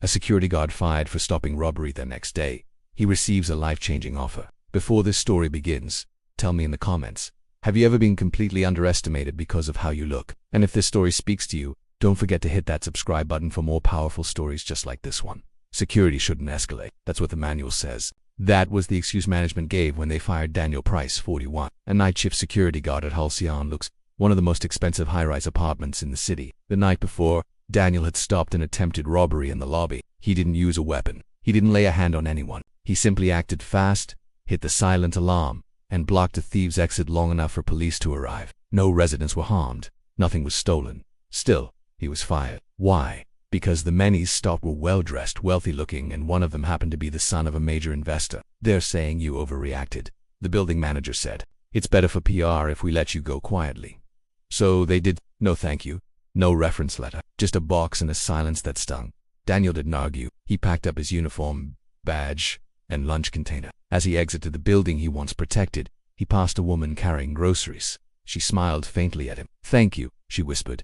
A security guard fired for stopping robbery the next day. He receives a life-changing offer. Before this story begins, tell me in the comments, have you ever been completely underestimated because of how you look? And if this story speaks to you, don't forget to hit that subscribe button for more powerful stories just like this one. Security shouldn't escalate. That's what the manual says. That was the excuse management gave when they fired Daniel Price, 41, a night shift security guard at Halcyon Lux, one of the most expensive high-rise apartments in the city. The night before, Daniel had stopped an attempted robbery in the lobby. He didn't use a weapon. He didn't lay a hand on anyone. He simply acted fast, hit the silent alarm, and blocked a thief's exit long enough for police to arrive. No residents were harmed. Nothing was stolen. Still, he was fired. Why? Because the men he stopped were well-dressed, wealthy-looking, and one of them happened to be the son of a major investor. They're saying you overreacted, the building manager said. It's better for PR if we let you go quietly. So they did. No thank you. No reference letter. Just a box and a silence that stung. Daniel didn't argue. He packed up his uniform, badge, and lunch container. As he exited the building he once protected, he passed a woman carrying groceries. She smiled faintly at him. Thank you, she whispered,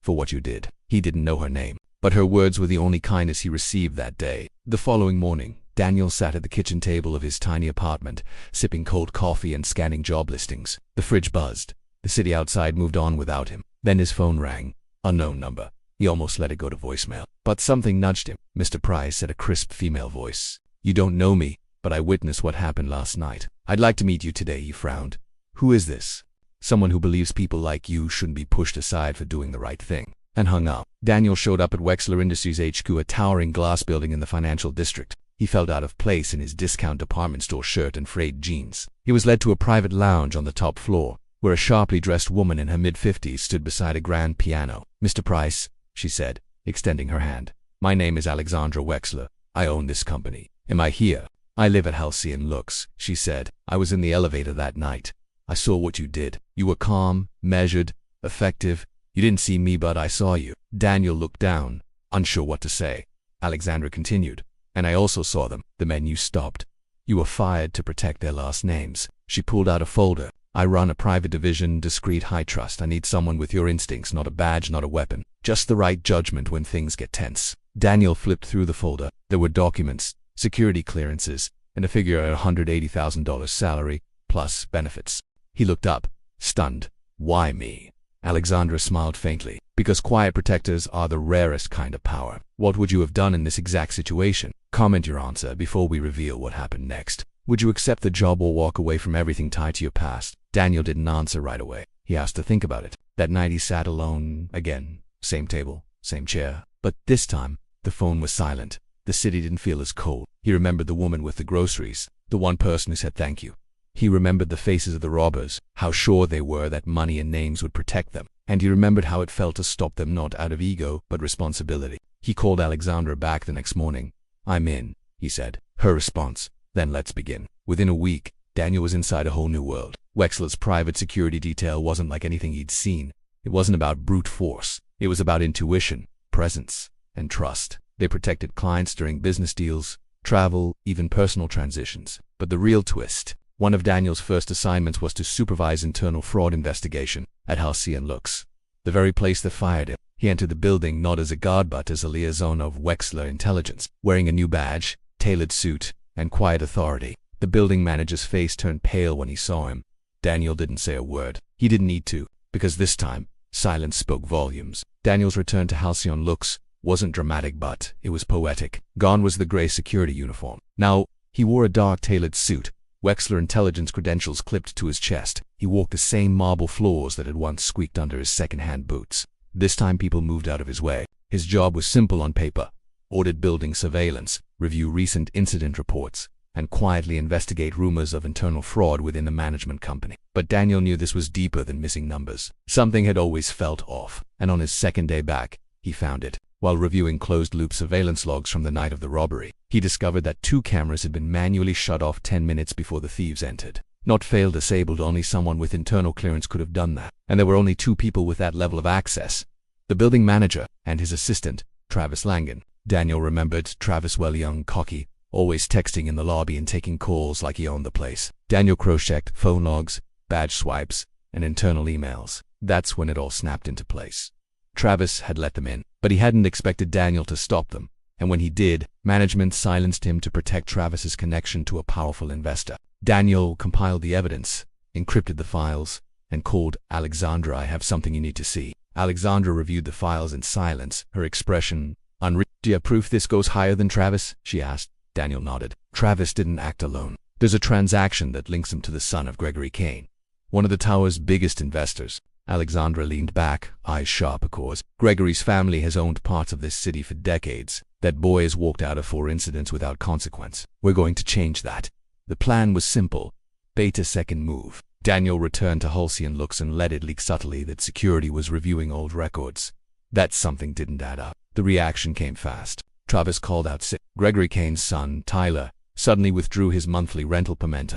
for what you did. He didn't know her name, but her words were the only kindness he received that day. The following morning, Daniel sat at the kitchen table of his tiny apartment, sipping cold coffee and scanning job listings. The fridge buzzed. The city outside moved on without him. Then his phone rang. Unknown number. He almost let it go to voicemail. But something nudged him. Mr. Price said, a crisp female voice. You don't know me, but I witnessed what happened last night. I'd like to meet you today, he frowned. Who is this? Someone who believes people like you shouldn't be pushed aside for doing the right thing. And hung up. Daniel showed up at Wexler Industries HQ, a towering glass building in the financial district. He felt out of place in his discount department store shirt and frayed jeans. He was led to a private lounge on the top floor, where a sharply dressed woman in her mid-50s stood beside a grand piano. Mr. Price, she said, extending her hand. My name is Alexandra Wexler. I own this company. Am I here? I live at Halcyon Lux, she said. I was in the elevator that night. I saw what you did. You were calm, measured, effective. You didn't see me, but I saw you. Daniel looked down, unsure what to say. Alexandra continued. And I also saw them, the men you stopped. You were fired to protect their last names. She pulled out a folder. I run a private division, discreet, high trust. I need someone with your instincts, not a badge, not a weapon. Just the right judgment when things get tense. Daniel flipped through the folder. There were documents, security clearances, and a figure at $180,000 salary, plus benefits. He looked up, stunned. Why me? Alexandra smiled faintly. Because quiet protectors are the rarest kind of power. What would you have done in this exact situation? Comment your answer before we reveal what happened next. Would you accept the job or walk away from everything tied to your past? Daniel didn't answer right away. He asked to think about it. That night he sat alone again. Same table, same chair. But this time, the phone was silent. The city didn't feel as cold. He remembered the woman with the groceries, the one person who said thank you. He remembered the faces of the robbers, how sure they were that money and names would protect them. And he remembered how it felt to stop them, not out of ego, but responsibility. He called Alexandra back the next morning. I'm in, he said. Her response. Then let's begin. Within a week, Daniel was inside a whole new world. Wexler's private security detail wasn't like anything he'd seen. It wasn't about brute force. It was about intuition, presence, and trust. They protected clients during business deals, travel, even personal transitions. But the real twist. One of Daniel's first assignments was to supervise internal fraud investigation at Halcyon Lux, the very place that fired him. He entered the building not as a guard but as a liaison of Wexler Intelligence, wearing a new badge, tailored suit, and quiet authority. The building manager's face turned pale when he saw him. Daniel didn't say a word. He didn't need to, because this time, silence spoke volumes. Daniel's return to Halcyon Lux wasn't dramatic, but it was poetic. Gone was the gray security uniform. Now, he wore a dark tailored suit, Wexler Intelligence credentials clipped to his chest. He walked the same marble floors that had once squeaked under his second-hand boots. This time people moved out of his way. His job was simple on paper. Audit building surveillance, review recent incident reports, and quietly investigate rumors of internal fraud within the management company. But Daniel knew this was deeper than missing numbers. Something had always felt off, and on his second day back, he found it. While reviewing closed-loop surveillance logs from the night of the robbery, he discovered that 2 cameras had been manually shut off 10 minutes before the thieves entered. Not failed disabled, only someone with internal clearance could have done that. And there were only 2 people with that level of access. The building manager and his assistant, Travis Langan. Daniel remembered Travis well, young, cocky, always texting in the lobby and taking calls like he owned the place. Daniel cross-checked phone logs, badge swipes, and internal emails. That's when it all snapped into place. Travis had let them in, but he hadn't expected Daniel to stop them, And when he did, management silenced him to protect Travis's connection to a powerful investor. Daniel compiled the evidence, encrypted the files, and called Alexandra. "I have something you need to see." Alexandra reviewed the files in silence, her expression unreal. "Do you have proof this goes higher than Travis?" she asked. Daniel nodded. "Travis didn't act alone. There's a transaction that links him to the son of Gregory Kane, one of the tower's biggest investors." Alexandra leaned back, eyes sharp. "Of course, Gregory's family has owned parts of this city for decades. That boy has walked out of 4 incidents without consequence. We're going to change that." The plan was simple. Beta second move. Daniel returned to Halcyon looks and let it leak subtly that security was reviewing old records. That something didn't add up. The reaction came fast. Travis called out sick. Gregory Kane's son, Tyler, suddenly withdrew his monthly rental payment.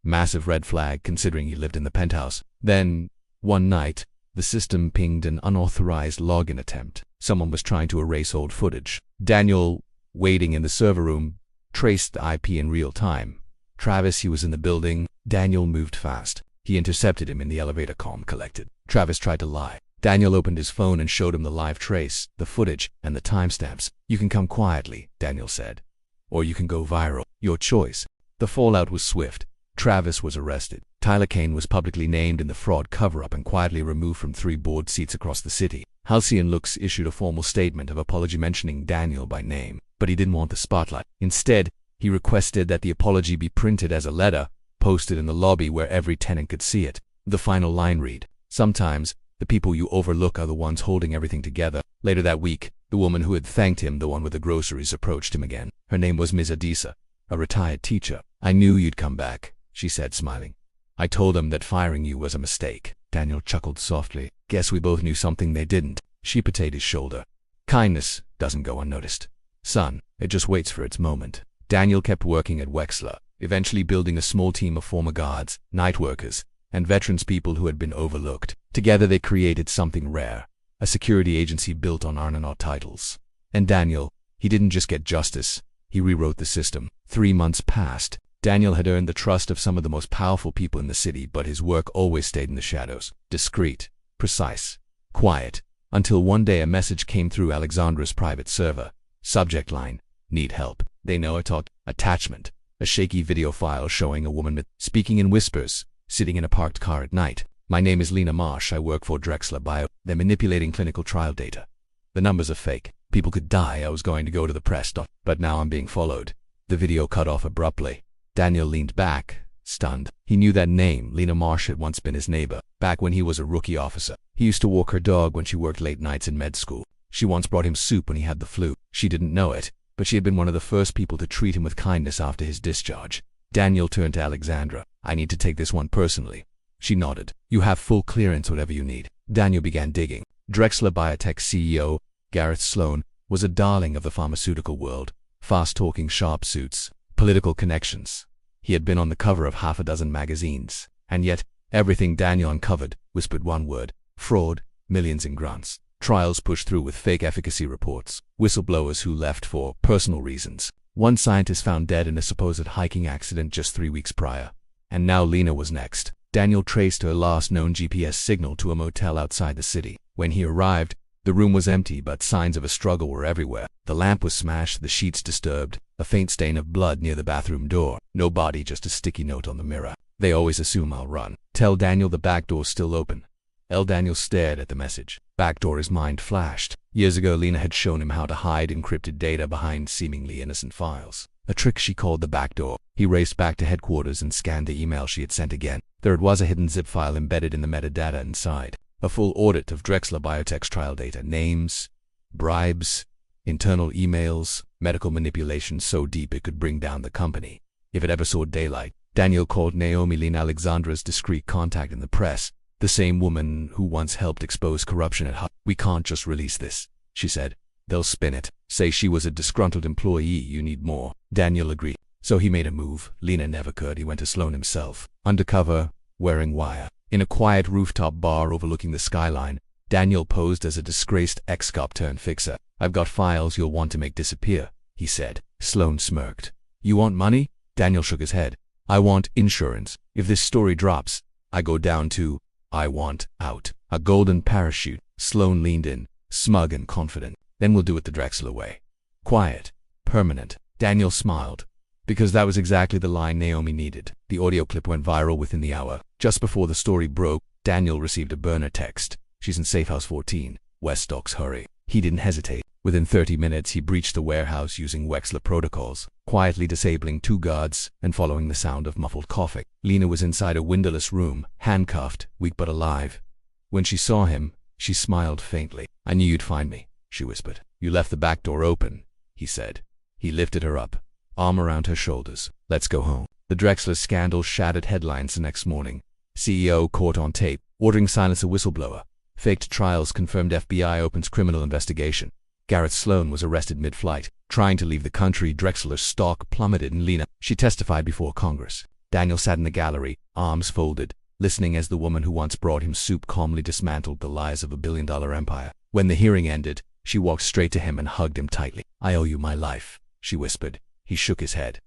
Massive red flag considering he lived in the penthouse. Then, one night, the system pinged an unauthorized login attempt. Someone was trying to erase old footage. Daniel, waiting in the server room, traced the IP in real time. Travis, he was in the building. Daniel moved fast. He intercepted him in the elevator. Calm, collected. Travis tried to lie. Daniel opened his phone and showed him the live trace, the footage, and the timestamps. "You can come quietly," Daniel said. "Or you can go viral. Your choice." The fallout was swift. Travis was arrested. Tyler Kane was publicly named in the fraud cover-up and quietly removed from 3 board seats across the city. Halcyon Looks issued a formal statement of apology mentioning Daniel by name, but he didn't want the spotlight. Instead, he requested that the apology be printed as a letter, posted in the lobby where every tenant could see it. The final line read, "Sometimes, the people you overlook are the ones holding everything together." Later that week, the woman who had thanked him, the one with the groceries, approached him again. Her name was Ms. Adisa, a retired teacher. "I knew you'd come back," she said, smiling. "I told them that firing you was a mistake." Daniel chuckled softly. "Guess we both knew something they didn't." She patted his shoulder. "Kindness doesn't go unnoticed, son. It just waits for its moment." Daniel kept working at Wexler, eventually building a small team of former guards, night workers, and veterans, people who had been overlooked. Together they created something rare, a security agency built on Arnanaut titles. And Daniel, he didn't just get justice, he rewrote the system. 3 months passed. Daniel had earned the trust of some of the most powerful people in the city, but his work always stayed in the shadows. Discreet, precise, quiet, until one day a message came through Alexandra's private server. Subject line, "Need help." They know I talked. Attachment, a shaky video file showing a woman speaking in whispers, sitting in a parked car at night. "My name is Lena Marsh. I work for Drexler Bio. They're manipulating clinical trial data. The numbers are fake. People could die. I was going to go to the press, but now I'm being followed." The video cut off abruptly. Daniel leaned back, stunned. He knew that name. Lena Marsh had once been his neighbor, back when he was a rookie officer. He used to walk her dog when she worked late nights in med school. She once brought him soup when he had the flu. She didn't know it, but she had been one of the first people to treat him with kindness after his discharge. Daniel turned to Alexandra. "I need to take this one personally." She nodded. "You have full clearance, whatever you need." Daniel began digging. Drexler Biotech CEO, Gareth Sloan, was a darling of the pharmaceutical world. Fast-talking, sharp suits, political connections. He had been on the cover of 6 magazines. And yet, everything Daniel uncovered whispered one word: fraud, millions in grants, trials pushed through with fake efficacy reports, whistleblowers who left for personal reasons. One scientist found dead in a supposed hiking accident just 3 weeks prior. And now Lena was next. Daniel traced her last known GPS signal to a motel outside the city. When he arrived, the room was empty, but signs of a struggle were everywhere. The lamp was smashed, the sheets disturbed, a faint stain of blood near the bathroom door. No body, just a sticky note on the mirror. "They always assume I'll run. Tell Daniel the back door's still open." Daniel stared at the message. Back door, his mind flashed. Years ago, Lena had shown him how to hide encrypted data behind seemingly innocent files. A trick she called the back door. He raced back to headquarters and scanned the email she had sent again. There it was, a hidden zip file embedded in the metadata inside. A full audit of Drexler Biotech's trial data. Names, bribes, internal emails, medical manipulation so deep it could bring down the company if it ever saw daylight. Daniel called Naomi Lynn, Alexandra's discreet contact in the press, the same woman who once helped expose corruption at Hut. "We can't just release this," she said. "They'll spin it. Say she was a disgruntled employee. You need more." Daniel agreed. So he made a move. Lena never could. He went to Sloan himself. Undercover, wearing wire. In a quiet rooftop bar overlooking the skyline, Daniel posed as a disgraced ex-cop turned fixer. "I've got files you'll want to make disappear," he said. Sloan smirked. "You want money?" Daniel shook his head. "I want insurance. If this story drops, I go down to, I want out. A golden parachute." Sloan leaned in, smug and confident. "Then we'll do it the Drexler way. Quiet, Permanent. Daniel smiled. Because that was exactly the line Naomi needed. The audio clip went viral within the hour. Just before the story broke, Daniel received a burner text. She's in Safe House 14. West Docks, hurry. He didn't hesitate. Within 30 minutes, he breached the warehouse using Wexler protocols, quietly disabling 2 guards and following the sound of muffled coughing. Lena was inside a windowless room, handcuffed, weak but alive. When she saw him, she smiled faintly. I knew you'd find me, she whispered. You left the back door open, he said. He lifted her up, arm around her shoulders. Let's go home. The Drexler scandal shattered headlines the next morning. CEO caught on tape, ordering silence a whistleblower. Faked trials confirmed FBI opens criminal investigation. Garrett Sloan was arrested mid-flight. Trying to leave the country, Drexler's stock plummeted in Lena. She testified before Congress. Daniel sat in the gallery, arms folded, listening as the woman who once brought him soup calmly dismantled the lies of a billion-dollar empire. When the hearing ended, she walked straight to him and hugged him tightly. I owe you my life, she whispered. He shook his head.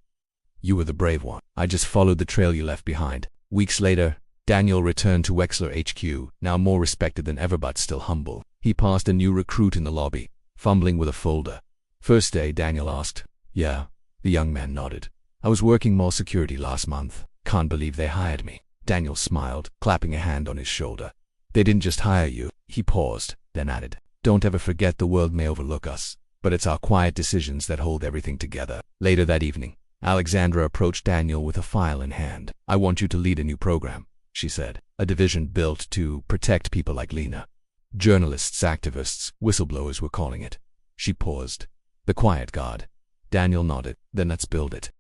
You were the brave one. I just followed the trail you left behind. Weeks later, Daniel returned to Wexler HQ, now more respected than ever but still humble. He passed a new recruit in the lobby, fumbling with a folder. First day, Daniel asked. Yeah, the young man nodded. I was working mall security last month. Can't believe they hired me. Daniel smiled, clapping a hand on his shoulder. They didn't just hire you. He paused, then added. Don't ever forget the world may overlook us, but it's our quiet decisions that hold everything together. Later that evening, Alexandra approached Daniel with a file in hand. I want you to lead a new program, she said. A division built to protect people like Lena. Journalists, activists, whistleblowers were calling it. She paused. The Quiet Guard. Daniel nodded. Then let's build it.